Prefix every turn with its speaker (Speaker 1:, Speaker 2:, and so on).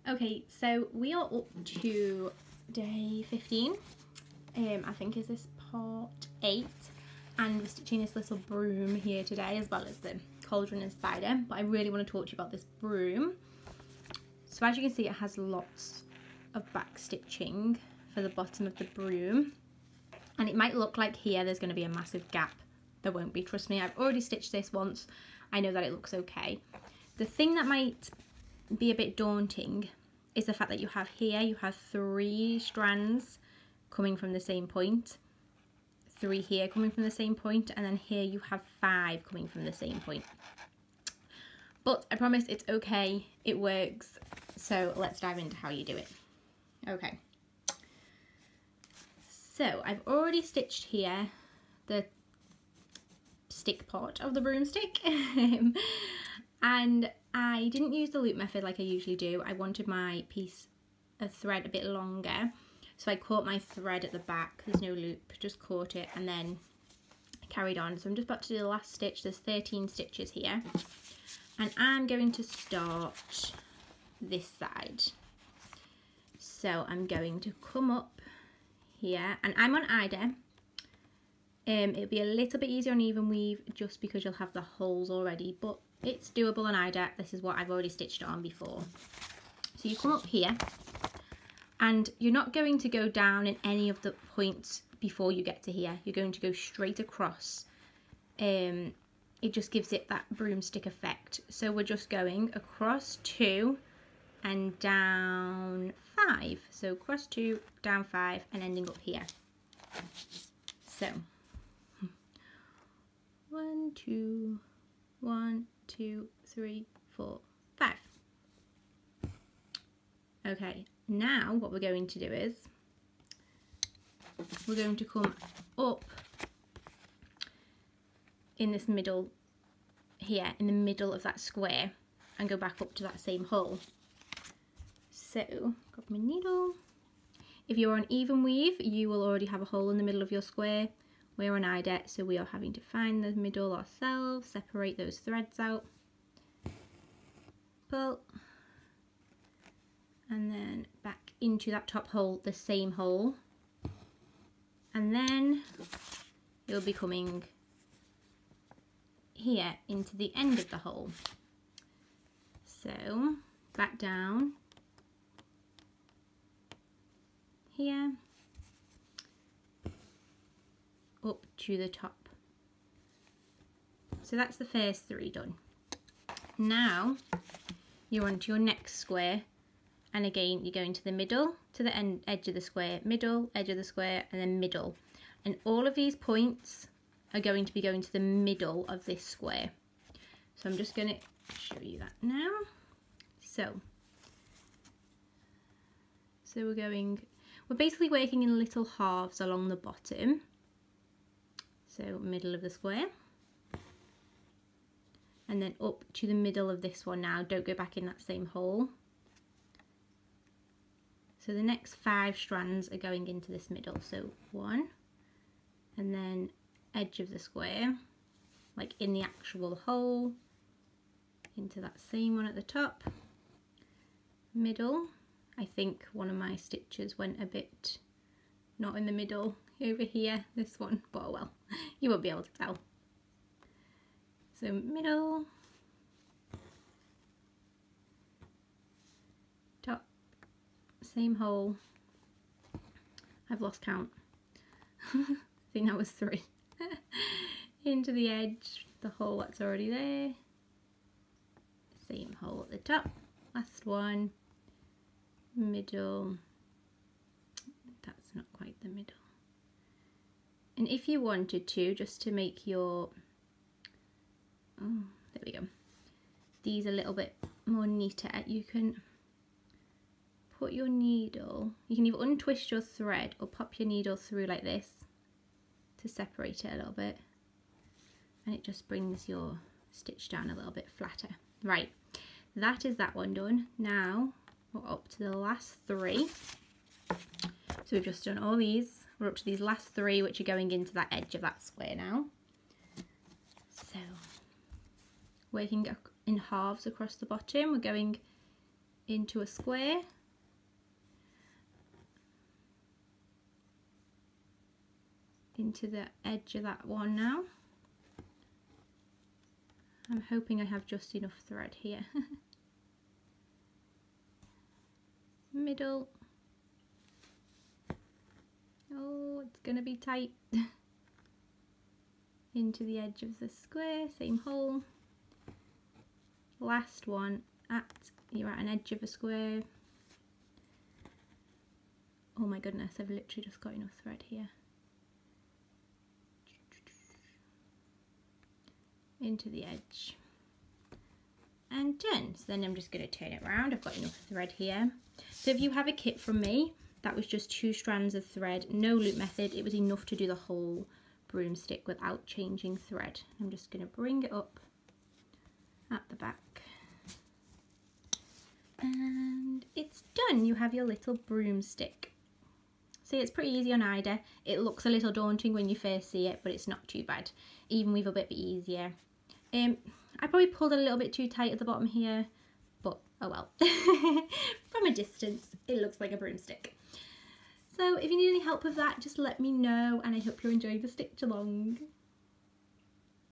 Speaker 1: Okay, so we are up to day 15. I think is this part 8, and we're stitching this little broom here today, as well as the cauldron and spider. But I really want to talk to you about this broom. So as you can see, it has lots of back stitching for the bottom of the broom, and it might look like here there's going to be a massive gap. There won't be, trust me. I've already stitched this once. I know that it looks okay. The thing that might be a bit daunting is the fact that you have 3 strands coming from the same point, 3 here coming from the same point, and then here you have 5 coming from the same point. But I promise it's okay, it works. So let's dive into how you do it. Okay, so I've already stitched here the stick part of the broomstick and I didn't use the loop method like I usually do. I wanted my piece of thread a bit longer, so I caught my thread at the back. There's no loop, just caught it and then carried on. So I'm just about to do the last stitch. There's 13 stitches here, and I'm going to start this side. So I'm going to come up here, and I'm on Ida. It'll be a little bit easier on even weave just because you'll have the holes already, but it's doable on Ida. This is what I've already stitched on before. So you come up here, and you're not going to go down in any of the points before you get to here. You're going to go straight across. It just gives it that broomstick effect. So we're just going across 2 and down 5. So across 2, down 5, and ending up here. So 1, 2, 1, 2, 3, 4, 5. Okay, now what we're going to do is we're going to come up in this middle here, in the middle of that square, and go back up to that same hole. So, got my needle. If you're on even weave, you will already have a hole in the middle of your square. We're on Ida, so we are having to find the middle ourselves, separate those threads out, pull, and then back into that top hole, the same hole, and then you'll be coming here into the end of the hole. So back down here, up to the top. So that's the first 3 done. Now you're onto your next square, and again you're going to the middle, to the edge of the square, middle, edge of the square, and then middle. And all of these points are going to be going to the middle of this square. So I'm just going to show you that now. So we're basically working in little halves along the bottom. So middle of the square, and then up to the middle of this one now. Don't go back in that same hole. So the next 5 strands are going into this middle. So 1, and then edge of the square, like in the actual hole, into that same one at the top, middle. I think one of my stitches went a bit not in the middle over here, this one, but oh well, you won't be able to tell. So middle, top, same hole. I've lost count. I think that was 3. Into the edge, the hole that's already there, same hole at the top, last one, middle, that's not quite the middle. And if you wanted to, just to make your, oh, there we go, these a little bit more neater, you can put your needle, you can either untwist your thread or pop your needle through like this to separate it a little bit, and it just brings your stitch down a little bit flatter. Right, that is that one done. Now we're up to the last 3. So we've just done all these. We're up to these last 3, which are going into that edge of that square now. So working in halves across the bottom, we're going into a square. Into the edge of that one now. I'm hoping I have just enough thread here. Middle. Oh, it's gonna be tight. Into the edge of the square, same hole. Last one, you're at an edge of a square. Oh my goodness, I've literally just got enough thread here. Into the edge. And done. So then I'm just going to turn it around. I've got enough thread here. So if you have a kit from me, that was just 2 strands of thread, no loop method. It was enough to do the whole broomstick without changing thread. I'm just going to bring it up at the back. And it's done. You have your little broomstick. See, it's pretty easy on Ida. It looks a little daunting when you first see it, but it's not too bad. Even with a bit easier. I probably pulled it a little bit too tight at the bottom here, but oh well. From a distance, it looks like a broomstick. So if you need any help with that, just let me know, and I hope you're enjoying the stitch along.